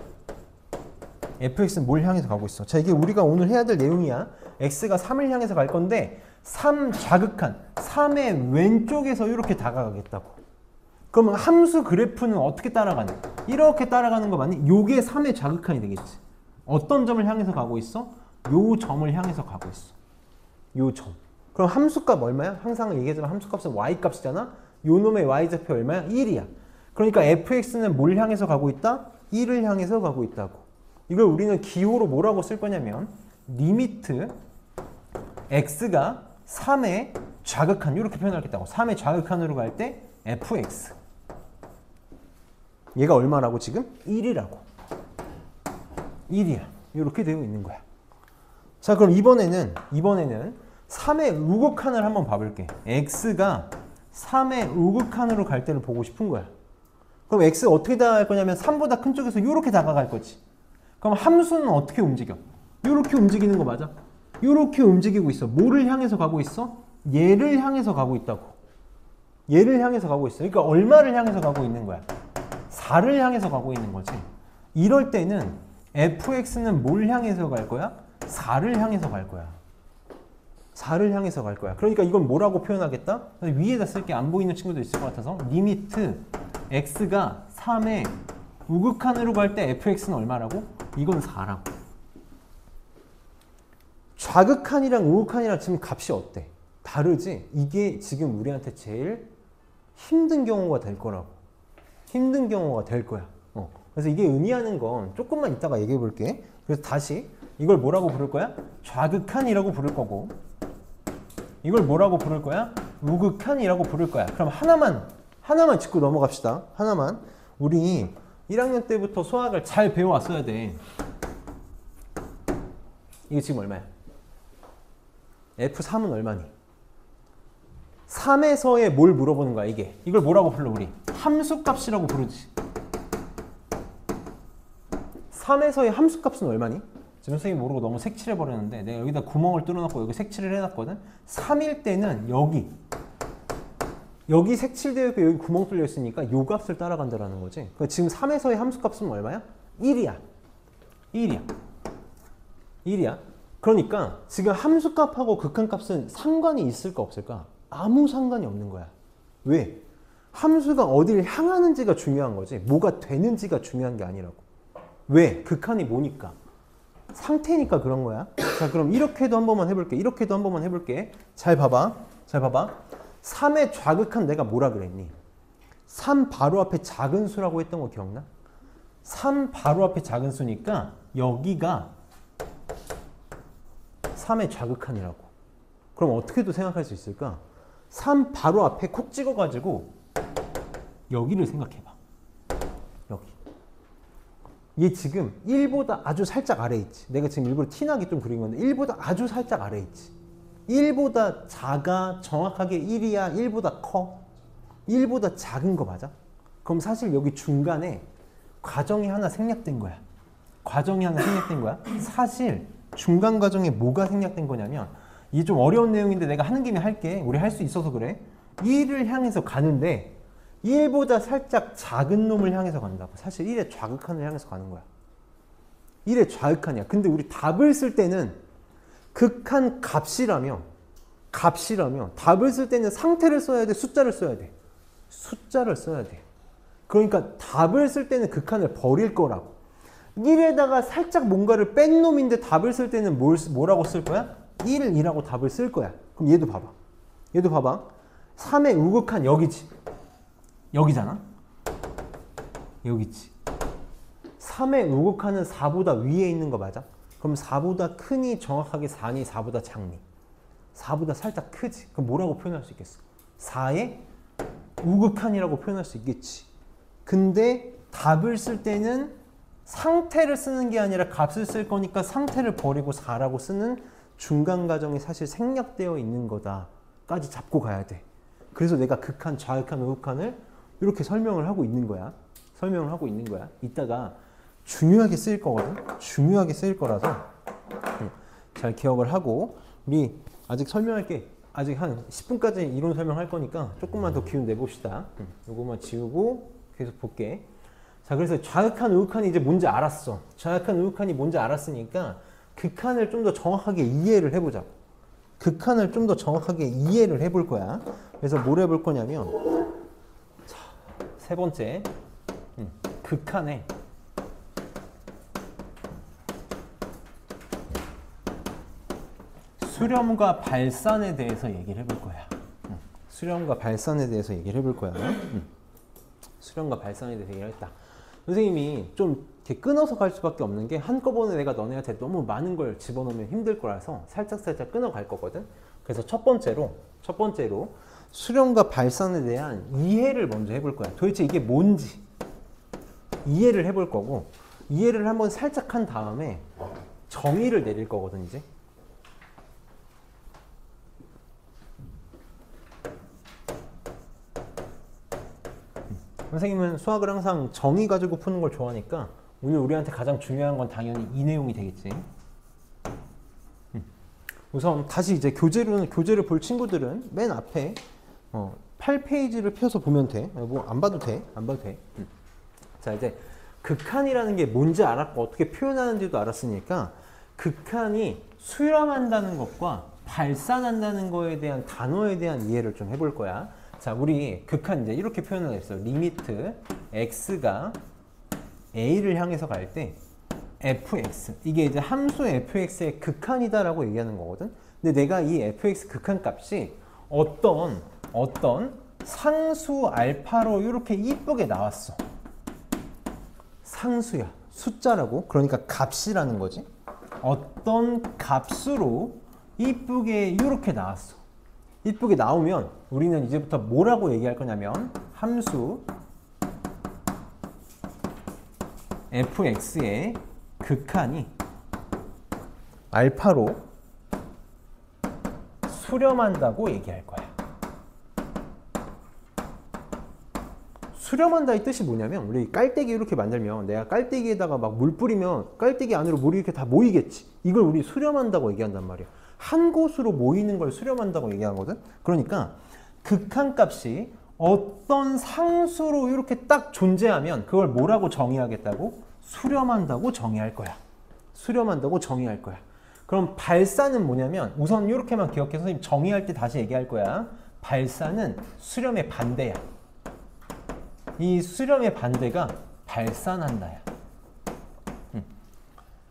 A: fx는 뭘 향해서 가고 있어? 자, 이게 우리가 오늘 해야 될 내용이야. x가 3을 향해서 갈 건데 3 좌극한, 3의 왼쪽에서 이렇게 다가가겠다고. 그러면 함수 그래프는 어떻게 따라가니? 이렇게 따라가는 거 맞니? 요게 3의 좌극한이 되겠지. 어떤 점을 향해서 가고 있어? 요 점을 향해서 가고 있어. 요 점. 그럼 함수값 얼마야? 항상 얘기하지만 함수값은 y값이잖아? 요 놈의 y좌표 얼마야? 1이야. 그러니까 fx는 뭘 향해서 가고 있다? 1을 향해서 가고 있다고. 이걸 우리는 기호로 뭐라고 쓸 거냐면 리미트 x가 3의 좌극한 이렇게 표현하겠다고. 3의 좌극한으로 갈 때 fx 얘가 얼마라고 지금? 1이라고. 1이야. 이렇게 되고 있는 거야. 자, 그럼 이번에는 3의 우극한을 한번 봐볼게. x가 3의 우극한으로 갈 때를 보고 싶은 거야. 그럼 x가 어떻게 다가갈 거냐면 3보다 큰 쪽에서 이렇게 다가갈 거지. 그럼 함수는 어떻게 움직여? 이렇게 움직이는 거 맞아? 이렇게 움직이고 있어. 뭐를 향해서 가고 있어? 얘를 향해서 가고 있다고. 얘를 향해서 가고 있어. 그러니까 얼마를 향해서 가고 있는 거야? 4를 향해서 가고 있는 거지. 이럴 때는 fx는 뭘 향해서 갈 거야? 4를 향해서 갈 거야. 4를 향해서 갈 거야. 그러니까 이건 뭐라고 표현하겠다? 위에다 쓸게. 안 보이는 친구도 있을 것 같아서 리미트 x가 3의 우극한으로 갈 때 fx는 얼마라고? 이건 4라고. 좌극한이랑 우극한이랑 지금 값이 어때? 다르지? 이게 지금 우리한테 제일 힘든 경우가 될 거라고. 힘든 경우가 될 거야. 그래서 이게 의미하는 건 조금만 이따가 얘기해 볼게. 그래서 다시 이걸 뭐라고 부를 거야? 좌극한이라고 부를 거고, 이걸 뭐라고 부를 거야? 우극한이라고 부를 거야. 그럼 하나만 짚고 넘어갑시다. 하나만. 우리 1학년 때부터 수학을 잘 배워왔어야 돼. 이게 지금 얼마야? F3은 얼마니? 3에서의 뭘 물어보는 거야, 이게. 이걸 뭐라고 불러, 우리? 함수값이라고 부르지. 3에서의 함수값은 얼마니? 지금 선생님 모르고 너무 색칠해버렸는데 내가 여기다 구멍을 뚫어놓고 여기 색칠을 해놨거든? 3일 때는 여기 여기 색칠되어 있고 여기 구멍 뚫려 있으니까 요 값을 따라간다라는 거지. 그러니까 지금 3에서의 함수값은 얼마야? 1이야. 1이야. 1이야. 그러니까 지금 함수값하고 극한값은 상관이 있을까 없을까? 아무 상관이 없는 거야. 왜? 함수가 어디를 향하는지가 중요한 거지. 뭐가 되는지가 중요한 게 아니라고. 왜? 극한이 뭐니까? 상태니까 그런 거야. 자, 그럼 이렇게도 한 번만 해볼게. 이렇게도 한 번만 해볼게. 잘 봐봐. 잘 봐봐. 3의 좌극한 내가 뭐라 그랬니? 3 바로 앞에 작은 수라고 했던 거 기억나? 3 바로 앞에 작은 수니까 여기가 3의 좌극한이라고. 그럼 어떻게도 생각할 수 있을까? 3 바로 앞에 콕 찍어가지고 여기를 생각해봐. 여기. 얘 지금 1보다 아주 살짝 아래에 있지. 내가 지금 일부러 티나게 좀 그린 건데 1보다 아주 살짝 아래에 있지. 1보다 작아, 정확하게 1이야, 1보다 커? 1보다 작은 거 맞아? 그럼 사실 여기 중간에 과정이 하나 생략된 거야. 과정이 하나 생략된 거야. 사실 중간 과정에 뭐가 생략된 거냐면 이게 좀 어려운 내용인데 내가 하는 김에 할게. 우리 할 수 있어서 그래. 1을 향해서 가는데 1보다 살짝 작은 놈을 향해서 간다고. 사실 1의 좌극한을 향해서 가는 거야. 1의 좌극한이야. 근데 우리 답을 쓸 때는 극한 값이라며 답을 쓸 때는 상태를 써야 돼, 숫자를 써야 돼. 숫자를 써야 돼. 그러니까 답을 쓸 때는 극한을 버릴 거라고. 1에다가 살짝 뭔가를 뺀 놈인데 답을 쓸 때는 뭐라고 쓸 거야? 1이라고 답을 쓸 거야. 그럼 얘도 봐봐. 얘도 봐봐. 3의 우극한 여기지. 여기잖아. 여기지. 3의 우극한은 4보다 위에 있는 거 맞아? 그럼 4보다 크니 정확하게 4니 4보다 작니? 4보다 살짝 크지. 그럼 뭐라고 표현할 수 있겠어? 4의 우극한이라고 표현할 수 있겠지. 근데 답을 쓸 때는 상태를 쓰는 게 아니라 값을 쓸 거니까 상태를 버리고 4라고 쓰는 중간 과정이 사실 생략되어 있는 거다까지 잡고 가야 돼. 그래서 내가 극한, 좌극한, 우극한을 이렇게 설명을 하고 있는 거야. 설명을 하고 있는 거야. 이따가 중요하게 쓰일 거거든. 중요하게 쓰일 거라서 잘 기억을 하고 우리 아직 설명할 게 아직 한 10분까지 이론 설명할 거니까 조금만 더 기운 내봅시다. 요거만 지우고 계속 볼게. 자, 그래서 좌극한, 우극한이 이제 뭔지 알았어. 좌극한, 우극한이 뭔지 알았으니까 극한을 좀 더 정확하게 이해를 해보자고. 극한을 좀 더 정확하게 이해를 해볼 거야. 그래서 뭘 해볼 거냐면 자, 세 번째 극한에 수렴과 발산에 대해서 얘기를 해볼 거야. 수렴과 발산에 대해서 얘기를 해볼 거야. 수렴과 발산에 대해서 얘기를 했다. 선생님이 좀 이렇게 끊어서 갈 수밖에 없는 게 한꺼번에 내가 너네한테 너무 많은 걸 집어넣으면 힘들 거라서 살짝살짝 끊어갈 거거든. 그래서 첫 번째로 수렴과 발산에 대한 이해를 먼저 해볼 거야. 도대체 이게 뭔지 이해를 해볼 거고, 이해를 한번 살짝 한 다음에 정의를 내릴 거거든 이제. 선생님은 수학을 항상 정의 가지고 푸는 걸 좋아하니까 오늘 우리한테 가장 중요한 건 당연히 이 내용이 되겠지. 우선 다시 이제 교재를 볼 친구들은 맨 앞에 8페이지를 펴서 보면 돼. 뭐 안 봐도 돼. 안 봐도 돼. 자, 이제 극한이라는 게 뭔지 알았고 어떻게 표현하는지도 알았으니까 극한이 수렴한다는 것과 발산한다는 거에 대한 단어에 대한 이해를 좀 해볼 거야. 자, 우리 극한 이제 이렇게 표현을 했어. 리미트 x가 a를 향해서 갈 때 fx, 이게 이제 함수 fx의 극한이다라고 얘기하는 거거든. 근데 내가 이 fx 극한 값이 어떤 상수 알파로 이렇게 이쁘게 나왔어. 상수야, 숫자라고. 그러니까 값이라는 거지. 어떤 값으로 이쁘게 이렇게 나왔어. 이쁘게 나오면 우리는 이제부터 뭐라고 얘기할 거냐면 함수 fx의 극한이 알파로 수렴한다고 얘기할 거야. 수렴한다의 뜻이 뭐냐면 우리 깔때기 이렇게 만들면 내가 깔때기에다가 막 물 뿌리면 깔때기 안으로 물이 이렇게 다 모이겠지. 이걸 우리 수렴한다고 얘기한단 말이야. 한 곳으로 모이는 걸 수렴한다고 얘기하거든. 그러니까 극한값이 어떤 상수로 이렇게 딱 존재하면 그걸 뭐라고 정의하겠다고? 수렴한다고 정의할 거야. 수렴한다고 정의할 거야. 그럼 발사는 뭐냐면 우선 이렇게만 기억해서 선생님 정의할 때 다시 얘기할 거야. 발사는 수렴의 반대야. 이 수렴의 반대가 발산한다야.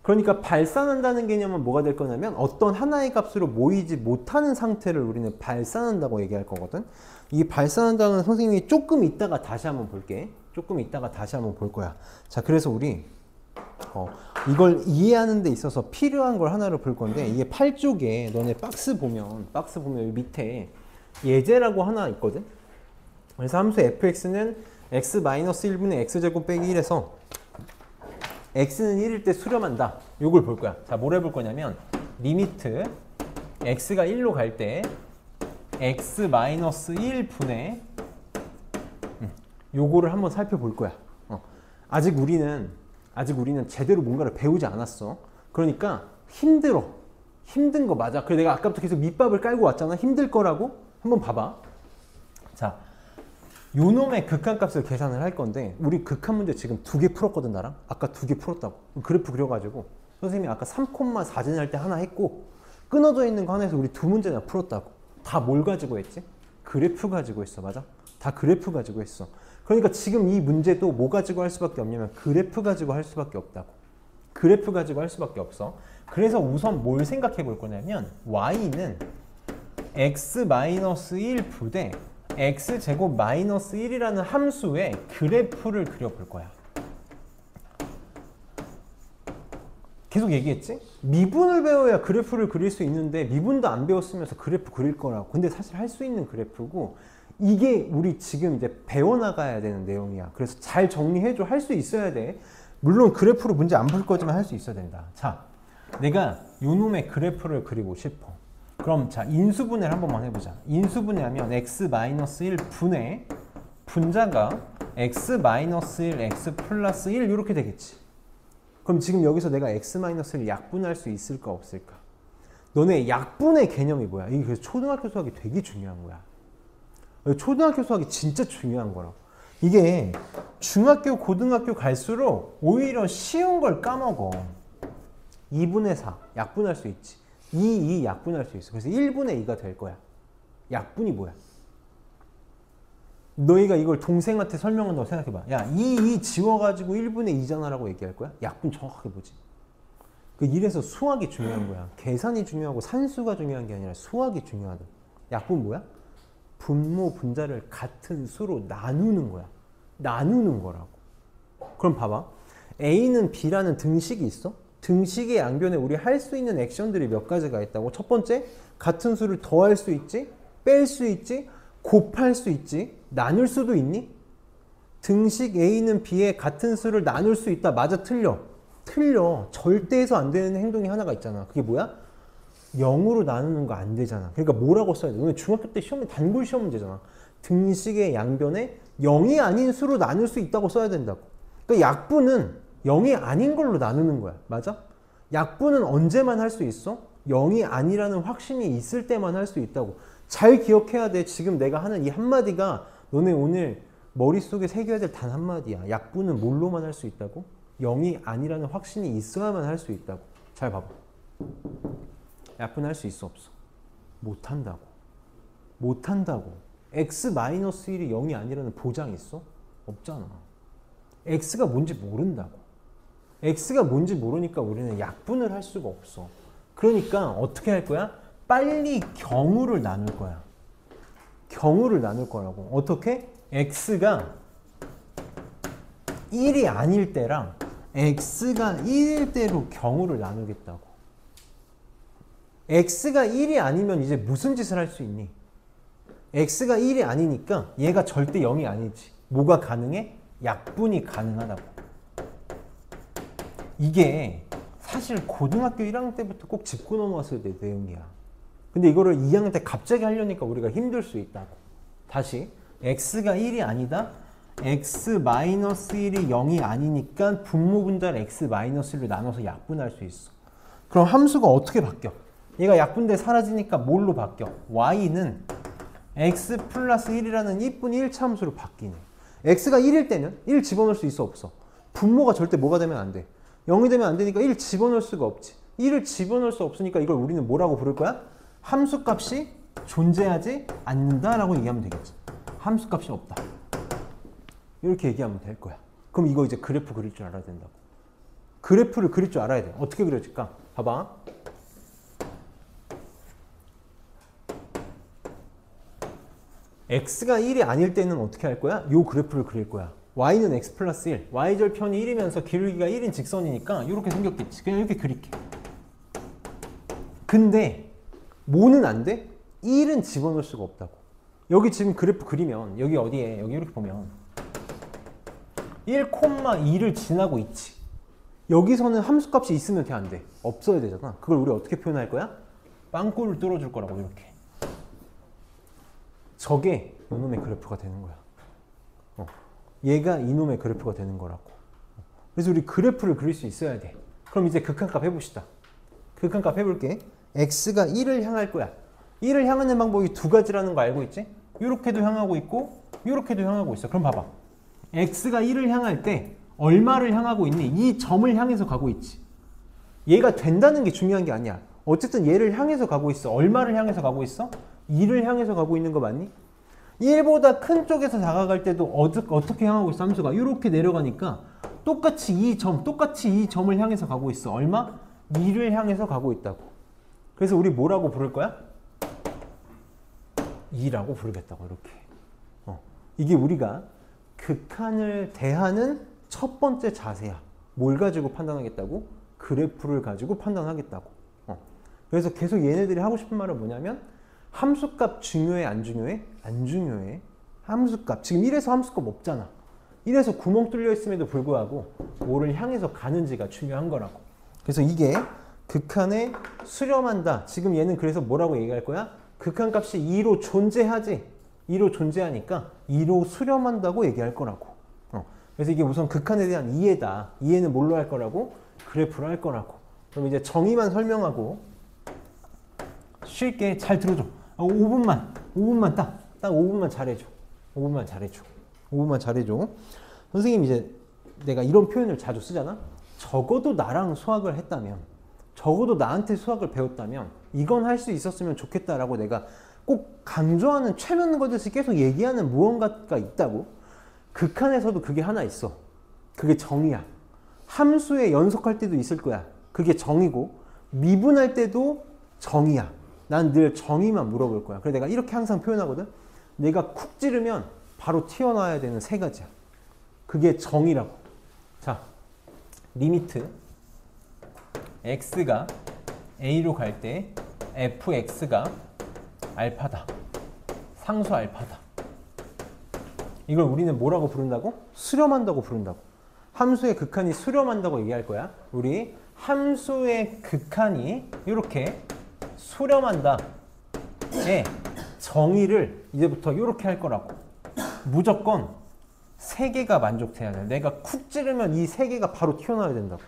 A: 그러니까 발산한다는 개념은 뭐가 될 거냐면 어떤 하나의 값으로 모이지 못하는 상태를 우리는 발산한다고 얘기할 거거든. 이 발산한다는 선생님이 조금 이따가 다시 한번 볼게. 조금 이따가 다시 한번 볼 거야. 자, 그래서 우리 이걸 이해하는 데 있어서 필요한 걸 하나를 볼 건데 이게 8쪽에 너네 박스 보면 여기 밑에 예제라고 하나 있거든. 그래서 함수 fx는 x-1분의 x제곱 빼기 1에서 x는 1일 때 수렴한다. 요걸 볼 거야. 자, 뭘 해볼 거냐면 리미트 x가 1로 갈 때 x-1분의 요거를 한번 살펴볼 거야. 아직 우리는 제대로 뭔가를 배우지 않았어. 그러니까 힘든 거 맞아. 그래 내가 아까부터 계속 밑밥을 깔고 왔잖아. 힘들 거라고 한번 봐봐. 자, 요놈의 극한값을 계산을 할 건데 우리 극한 문제 지금 2개 풀었거든. 나랑 아까 2개 풀었다고. 그래프 그려가지고 선생님이 아까 3,4 할 때 하나 했고 끊어져 있는 거 하나에서 우리 2문제나 풀었다고. 다 뭘 가지고 했지? 그래프 가지고 했어. 맞아? 다 그래프 가지고 했어. 그러니까 지금 이 문제도 뭐 가지고 할 수밖에 없냐면 그래프 가지고 할 수밖에 없다고. 그래프 가지고 할 수밖에 없어. 그래서 우선 뭘 생각해 볼 거냐면 y는 x-1 부대 x제곱 마이너스 1이라는 함수의 그래프를 그려볼 거야. 계속 얘기했지? 미분을 배워야 그래프를 그릴 수 있는데 미분도 안 배웠으면서 그래프 그릴 거라고. 근데 사실 할 수 있는 그래프고 이게 우리 지금 이제 배워나가야 되는 내용이야. 그래서 잘 정리해줘. 할 수 있어야 돼. 물론 그래프로 문제 안 풀 거지만 할 수 있어야 된다. 자, 내가 요놈의 그래프를 그리고 싶어. 그럼 자, 인수분해를 한 번만 해보자. 인수분해하면 x-1 분의 분자가 x-1, x 플러스 1 이렇게 되겠지. 그럼 지금 여기서 내가 x-1을 약분할 수 있을까 없을까? 너네 약분의 개념이 뭐야? 이게 그래서 초등학교 수학이 되게 중요한 거야. 초등학교 수학이 진짜 중요한 거라고. 이게 중학교, 고등학교 갈수록 오히려 쉬운 걸 까먹어. 2분의 4 약분할 수 있지. 2 약분할 수 있어. 그래서 1분의 2가 될 거야. 약분이 뭐야? 너희가 이걸 동생한테 설명한다고 생각해봐. 야, 2 지워가지고 1분의 2잖아 라고 얘기할 거야? 약분 정확하게 보지. 이래서 수학이 중요한 거야. 계산이 중요하고 산수가 중요한 게 아니라 수학이 중요하다. 약분 뭐야? 분모, 분자를 같은 수로 나누는 거야. 나누는 거라고. 그럼 봐봐. A는 B라는 등식이 있어? 등식의 양변에 우리 할 수 있는 액션들이 몇 가지가 있다고. 첫 번째, 같은 수를 더할 수 있지, 뺄 수 있지, 곱할 수 있지, 나눌 수도 있니? 등식 A는 B의 같은 수를 나눌 수 있다. 맞아, 틀려? 틀려. 절대 해서 안 되는 행동이 하나가 있잖아. 그게 뭐야? 0으로 나누는 거 안 되잖아. 그러니까 뭐라고 써야 돼? 오늘 중학교 때 시험에 단골 시험 문제잖아. 등식의 양변에 0이 아닌 수로 나눌 수 있다고 써야 된다고. 그러니까 약분은 0이 아닌 걸로 나누는 거야. 맞아? 약분은 언제만 할 수 있어? 0이 아니라는 확신이 있을 때만 할 수 있다고. 잘 기억해야 돼. 지금 내가 하는 이 한마디가 너네 오늘 머릿속에 새겨야 될 단 한마디야. 약분은 뭘로만 할 수 있다고? 0이 아니라는 확신이 있어야만 할 수 있다고. 잘 봐봐. 약분할 수 있어 없어? 못한다고. 못한다고. x-1이 0이 아니라는 보장이 있어? 없잖아. x가 뭔지 모른다고. x가 뭔지 모르니까 우리는 약분을 할 수가 없어. 그러니까 어떻게 할 거야? 빨리 경우를 나눌 거야. 경우를 나눌 거라고. 어떻게? x가 1이 아닐 때랑 x가 1일 때로 경우를 나누겠다고. x가 1이 아니면 이제 무슨 짓을 할 수 있니? x가 1이 아니니까 얘가 절대 0이 아니지. 뭐가 가능해? 약분이 가능하다고. 이게 사실 고등학교 1학년 때부터 꼭 짚고 넘어왔어야 될 내용이야. 근데 이거를 2학년 때 갑자기 하려니까 우리가 힘들 수 있다고. 다시 x가 1이 아니다. x-1이 0이 아니니까 분모 분자를 x-1로 나눠서 약분할 수 있어. 그럼 함수가 어떻게 바뀌어? 얘가 약분돼 사라지니까 뭘로 바뀌어? y는 x 플러스 1이라는 이쁜 1차 함수로 바뀌네. x가 1일 때는 1 집어넣을 수 있어 없어? 분모가 절대 뭐가 되면 안 돼. 0이 되면 안 되니까 1 집어넣을 수가 없지. 1을 집어넣을 수 없으니까 이걸 우리는 뭐라고 부를 거야? 함수값이 존재하지 않는다라고 얘기하면 되겠지. 함수값이 없다. 이렇게 얘기하면 될 거야. 그럼 이거 이제 그래프 그릴 줄 알아야 된다고. 그래프를 그릴 줄 알아야 돼. 어떻게 그려질까? 봐봐. x가 1이 아닐 때는 어떻게 할 거야? 요 그래프를 그릴 거야. y는 x 플러스 1. y절편이 1이면서 기울기가 1인 직선이니까 이렇게 생겼겠지. 그냥 이렇게 그릴게. 근데 뭐는 안 돼? 1은 집어넣을 수가 없다고. 여기 지금 그래프 그리면 여기 어디에? 여기 이렇게 보면 1,2를 지나고 있지. 여기서는 함수값이 있으면 돼, 안 돼? 없어야 되잖아. 그걸 우리 어떻게 표현할 거야? 빵꾸를 뚫어줄 거라고 이렇게. 저게 이놈의 그래프가 되는 거야. 얘가 이놈의 그래프가 되는 거라고. 그래서 우리 그래프를 그릴 수 있어야 돼. 그럼 이제 극한값 해봅시다. 극한값 해볼게. x가 1을 향할 거야. 1을 향하는 방법이 두 가지라는 거 알고 있지? 이렇게도 향하고 있고 이렇게도 향하고 있어. 그럼 봐봐. x가 1을 향할 때 얼마를 향하고 있니? 이 점을 향해서 가고 있지. 얘가 된다는 게 중요한 게 아니야. 어쨌든 얘를 향해서 가고 있어. 얼마를 향해서 가고 있어? 2를 향해서 가고 있는 거 맞니? 1보다 큰 쪽에서 다가갈 때도 어떻게 향하고 있어? 함수가 이렇게 내려가니까 똑같이 이 점을 향해서 가고 있어. 얼마? 2를 향해서 가고 있다고. 그래서 우리 뭐라고 부를 거야? 2라고 부르겠다고. 이렇게. 이게 우리가 극한을 대하는 첫 번째 자세야. 뭘 가지고 판단하겠다고? 그래프를 가지고 판단하겠다고. 그래서 계속 얘네들이 하고 싶은 말은 뭐냐면 함수값 중요해 안 중요해? 안 중요해. 함수값. 지금 1에서 함수값 없잖아. 1에서 구멍 뚫려 있음에도 불구하고 뭐를 향해서 가는지가 중요한 거라고. 그래서 이게 극한에 수렴한다. 지금 얘는 그래서 뭐라고 얘기할 거야? 극한값이 2로 존재하지. 2로 존재하니까 2로 수렴한다고 얘기할 거라고. 그래서 이게 우선 극한에 대한 이해다. 이해는 뭘로 할 거라고? 그래프로 할 거라고. 그럼 이제 정의만 설명하고 쉽게 잘 들어줘. 5분만 딱 5분만 잘해줘. 5분만 잘해줘. 선생님 이제 내가 이런 표현을 자주 쓰잖아. 적어도 나랑 수학을 했다면, 적어도 나한테 수학을 배웠다면 이건 할 수 있었으면 좋겠다라고 내가 꼭 강조하는 최면 거듯이 계속 얘기하는 무언가가 있다고. 극한에서도 그게 하나 있어. 그게 정의야. 함수에 연속할 때도 있을 거야. 그게 정의고, 미분할 때도 정의야. 난 늘 정의만 물어볼 거야. 그래서 내가 이렇게 항상 표현하거든. 내가 쿡 찌르면 바로 튀어나와야 되는 세 가지야. 그게 정의라고. 자, 리미트 x가 a로 갈 때 fx가 알파다. 상수 알파다. 이걸 우리는 뭐라고 부른다고? 수렴한다고 부른다고. 함수의 극한이 수렴한다고 얘기할 거야. 우리 함수의 극한이 이렇게 수렴한다. 의 정의를 이제부터 이렇게 할 거라고. 무조건 세 개가 만족돼야 돼. 내가 쿡 찌르면 이 세 개가 바로 튀어나와야 된다고.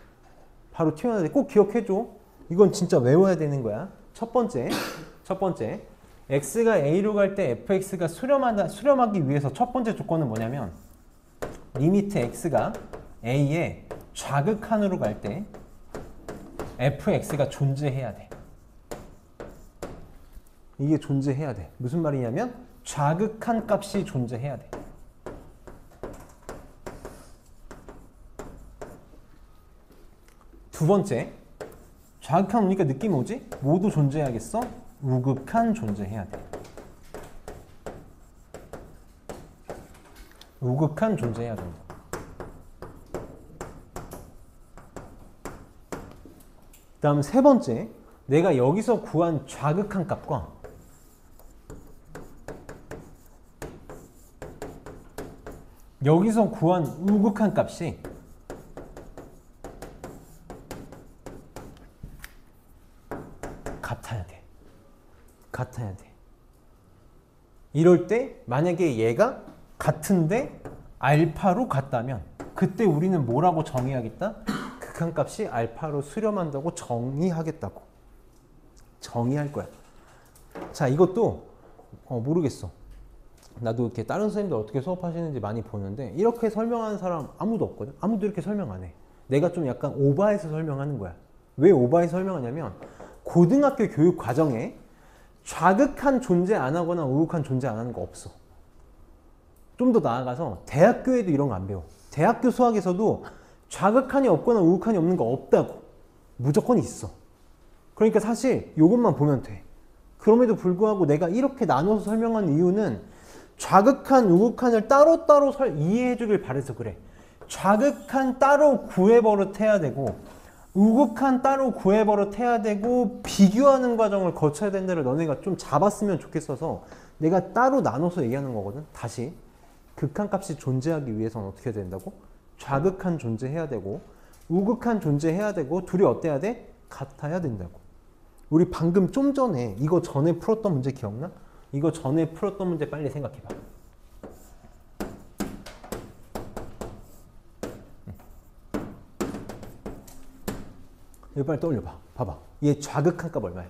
A: 바로 튀어나와야 돼. 꼭 기억해줘. 이건 진짜 외워야 되는 거야. 첫 번째. x가 a로 갈 때 fx가 수렴하기 위해서 첫 번째 조건은 뭐냐면 리미트 x가 a의 좌극한으로 갈 때 fx가 존재해야 돼. 이게 존재해야 돼. 무슨 말이냐면 좌극한 값이 존재해야 돼. 두 번째, 좌극한 오니까 느낌이 오지? 모두 존재해야겠어? 우극한 존재해야 돼. 우극한 존재해야 된다. 다음 세 번째, 내가 여기서 구한 좌극한 값과 여기서 구한 우극한 값이 같아야 돼. 이럴 때 만약에 얘가 같은데 알파로 같다면 그때 우리는 뭐라고 정의하겠다? 극한값이 알파로 수렴한다고 정의하겠다고. 정의할 거야. 자, 이것도 모르겠어. 나도 이렇게 다른 선생님들 어떻게 수업하시는지 많이 보는데 이렇게 설명하는 사람 아무도 없거든. 아무도 이렇게 설명 안 해. 내가 좀 약간 오버해서 설명하는 거야. 왜 오버해서 설명하냐면 고등학교 교육 과정에 좌극한 존재 안 하거나 우극한 존재 안 하는 거 없어. 좀 더 나아가서 대학교에도 이런 거 안 배워. 대학교 수학에서도 좌극한이 없거나 우극한이 없는 거 없다고. 무조건 있어. 그러니까 사실 이것만 보면 돼. 그럼에도 불구하고 내가 이렇게 나눠서 설명한 이유는 좌극한, 우극한을 따로따로 이해해 주길 바래서 그래. 좌극한 따로 구해버릇해야 되고 우극한 따로 구해버릇해야 되고 비교하는 과정을 거쳐야 되는 데를 너네가 좀 잡았으면 좋겠어서 내가 따로 나눠서 얘기하는 거거든. 다시 극한값이 존재하기 위해서는 어떻게 해야 된다고? 좌극한 존재해야 되고 우극한 존재해야 되고 둘이 어때야 돼? 같아야 된다고. 우리 방금 좀 전에 이거 전에 풀었던 문제 기억나? 이거 전에 풀었던 문제 빨리 생각해봐. 이거 빨리 떠올려봐. 봐봐. 얘 좌극한 값 얼마야?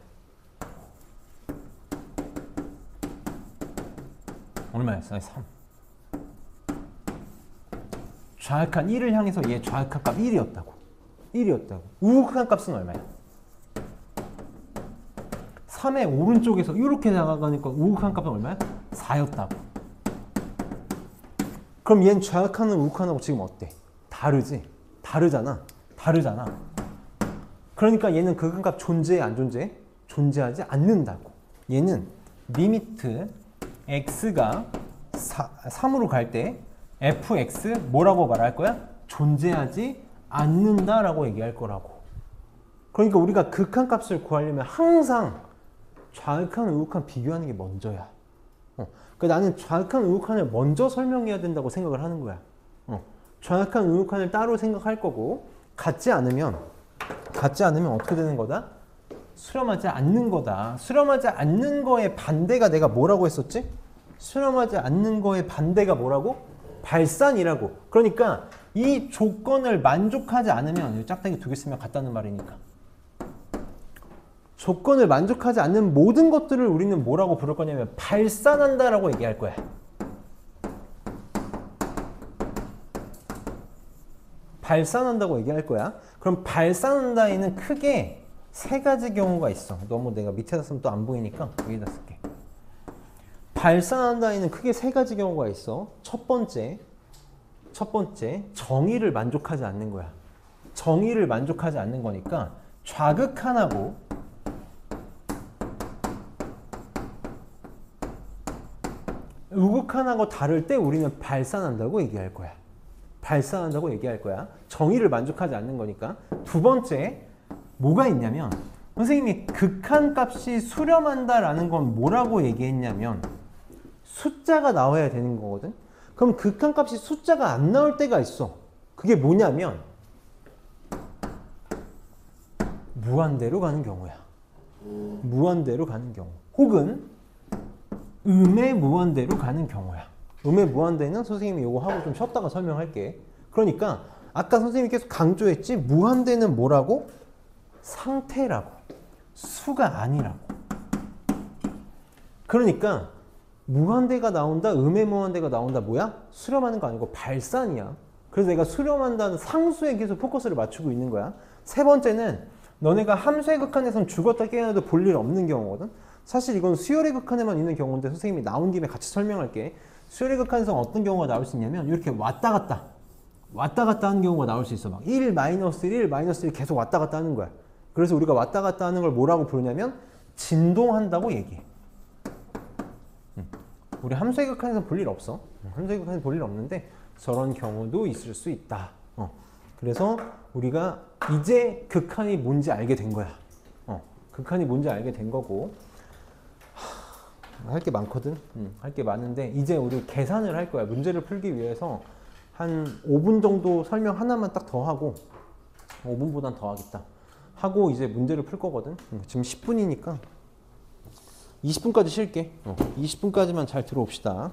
A: 얼마였어? 3. 좌극한 1을 향해서 얘 좌극한 값 1이었다고. 1이었다고. 우극한 값은 얼마야? 3의 오른쪽에서 이렇게 나가니까 우극한 값은 얼마야? 4였다고. 그럼 얘는 좌극한은 우극한하고 지금 어때? 다르지? 다르잖아. 그러니까 얘는 극한값 존재해 안 존재해? 존재하지 않는다고. 얘는 리미트 x가 3으로 갈 때 fx 뭐라고 말할 거야? 존재하지 않는다라고 얘기할 거라고. 그러니까 우리가 극한값을 구하려면 항상 좌극한, 우극한 비교하는 게 먼저야. 그러니까 나는 좌극한, 우극한을 먼저 설명해야 된다고 생각을 하는 거야. 좌극한, 우극한을 따로 생각할 거고 같지 않으면 어떻게 되는 거다? 수렴하지 않는 거다. 수렴하지 않는 거의 반대가 내가 뭐라고 했었지? 수렴하지 않는 거의 반대가 뭐라고? 발산이라고. 그러니까 이 조건을 만족하지 않으면 짝대기 2개 쓰면 같다는 말이니까. 조건을 만족하지 않는 모든 것들을 우리는 뭐라고 부를 거냐면 발산한다라고 얘기할 거야. 발산한다고 얘기할 거야. 그럼 발산한다에는 크게 3가지 경우가 있어. 너무 내가 밑에다 쓰면 또 안 보이니까 여기다 쓸게. 발산한다에는 크게 3가지 경우가 있어. 첫 번째 정의를 만족하지 않는 거야. 정의를 만족하지 않는 거니까 좌극한하고 우극한하고 다를 때 우리는 발산한다고 얘기할 거야. 정의를 만족하지 않는 거니까. 두 번째 뭐가 있냐면 선생님이 극한값이 수렴한다라는 건 뭐라고 얘기했냐면 숫자가 나와야 되는 거거든. 그럼 극한값이 숫자가 안 나올 때가 있어. 그게 뭐냐면 무한대로 가는 경우야. 무한대로 가는 경우. 혹은 음의 무한대로 가는 경우야. 음의 무한대는 선생님이 이거 하고 좀 쉬었다가 설명할게. 그러니까 아까 선생님이 계속 강조했지 무한대는 뭐라고? 상태라고. 수가 아니라고. 그러니까 무한대가 나온다, 음의 무한대가 나온다 뭐야? 수렴하는 거 아니고 발산이야. 그래서 내가 수렴한다는 상수에 계속 포커스를 맞추고 있는 거야. 세 번째는 너네가 함수의 극한에선 죽었다 깨어나도 볼 일 없는 경우거든. 사실 이건 수열의 극한에만 있는 경우인데 선생님이 나온 김에 같이 설명할게. 수열의 극한에서 어떤 경우가 나올 수 있냐면 이렇게 왔다 갔다 하는 경우가 나올 수 있어. 막 1, -1, 1, -1 계속 왔다 갔다 하는 거야. 그래서 우리가 왔다 갔다 하는 걸 뭐라고 부르냐면 진동한다고 얘기해. 우리 함수의 극한에서 볼 일 없어. 함수의 극한에서 볼 일 없는데 저런 경우도 있을 수 있다. 그래서 우리가 이제 극한이 뭔지 알게 된 거야. 극한이 뭔지 알게 된 거고 할 게 많거든. 할 게 많은데 이제 우리 계산을 할 거야. 문제를 풀기 위해서 한 5분 정도 설명 하나만 딱 더 하고 5분보단 더 하겠다 하고 이제 문제를 풀 거거든. 지금 10분이니까 20분까지 쉴게. 20분까지만 잘 들어옵시다.